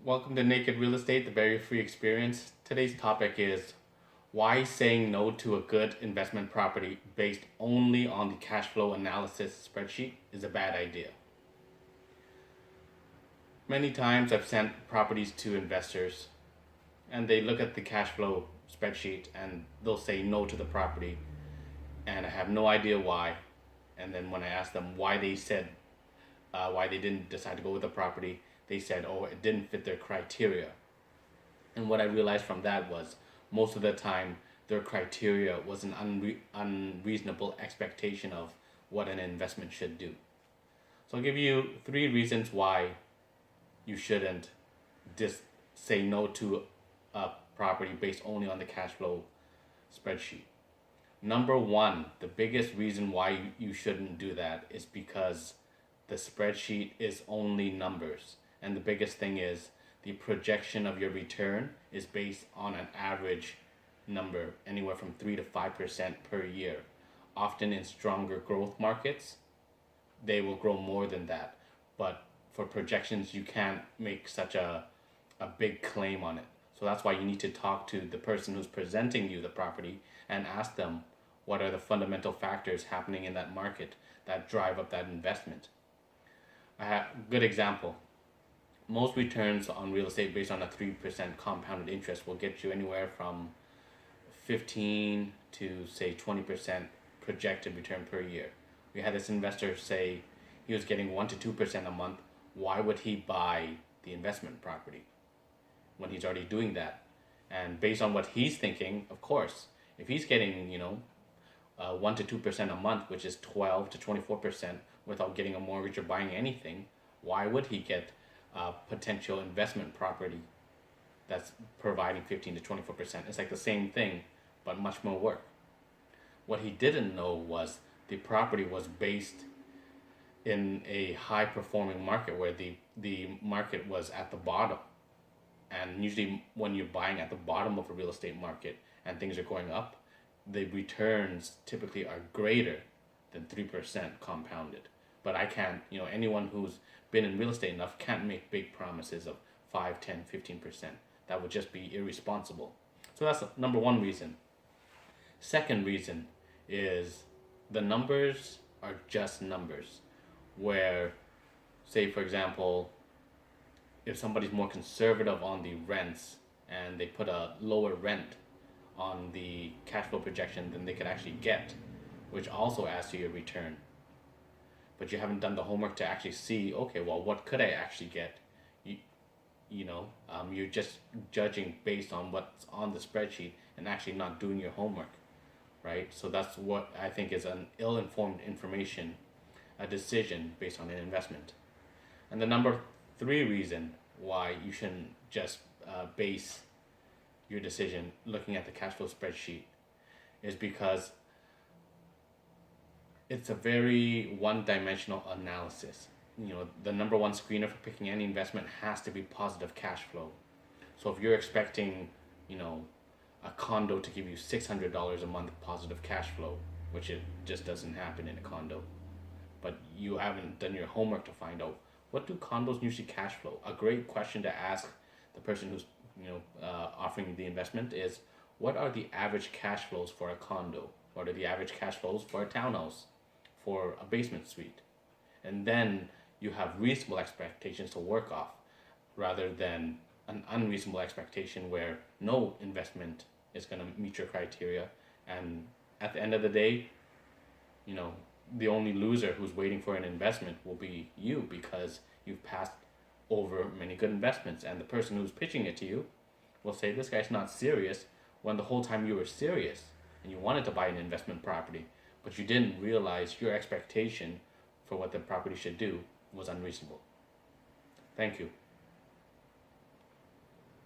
Welcome to Naked Real Estate, the very free experience. Today's topic is why saying no to a good investment property based only on the cash flow analysis spreadsheet is a bad idea. Many times I've sent properties to investors and they look at the cash flow spreadsheet and they'll say no to the property, and I have no idea why. And then when I ask them why why they didn't decide to go with the property, they said, oh, it didn't fit their criteria. And what I realized from that was most of the time their criteria was an unreasonable expectation of what an investment should do. So I'll give you 3 reasons why you shouldn't just say no to a property based only on the cash flow spreadsheet. Number 1, the biggest reason why you shouldn't do that is because the spreadsheet is only numbers. And the biggest thing is the projection of your return is based on an average number, anywhere from 3 to 5% per year. Often in stronger growth markets, they will grow more than that. But for projections, you can't make such a big claim on it. So that's why you need to talk to the person who's presenting you the property and ask them what are the fundamental factors happening in that market that drive up that investment. I have a good example. Most returns on real estate based on a 3% compounded interest will get you anywhere from 15 to say 20% projected return per year. We had this investor say he was getting 1 to 2% a month. Why would he buy the investment property when he's already doing that? And based on what he's thinking, of course, if he's getting 1 to 2% a month, which is 12 to 24% without getting a mortgage or buying anything, why would he get a potential investment property that's providing 15 to 24%? It's like the same thing, but much more work. What he didn't know was the property was based in a high performing market where the market was at the bottom. And usually when you're buying at the bottom of a real estate market and things are going up, the returns typically are greater than 3% compounded. But I can't, anyone who's been in real estate enough can't make big promises of 5, 10, 15%. That would just be irresponsible. So that's number 1 reason. Second reason is the numbers are just numbers. Where, say for example, if somebody's more conservative on the rents and they put a lower rent on the cash flow projection than they could actually get, which also adds to your return. But you haven't done the homework to actually see, okay, well, what could I actually get? You're just judging based on what's on the spreadsheet and actually not doing your homework, right? So that's what I think is an ill-informed information, a decision based on an investment. And the number 3 reason why you shouldn't just base your decision looking at the cash flow spreadsheet is because it's a very one-dimensional analysis. The number 1 screener for picking any investment has to be positive cash flow. So if you're expecting, a condo to give you $600 a month positive cash flow, which it just doesn't happen in a condo, but you haven't done your homework to find out what do condos usually cash flow. A great question to ask the person who's offering the investment is, what are the average cash flows for a condo? What are the average cash flows for a townhouse, for a basement suite? And then you have reasonable expectations to work off, rather than an unreasonable expectation where no investment is going to meet your criteria. And at the end of the day, the only loser who's waiting for an investment will be you, because you've passed over many good investments. And the person who's pitching it to you will say, this guy's not serious, when the whole time you were serious and you wanted to buy an investment property, but you didn't realize your expectation for what the property should do was unreasonable. Thank you.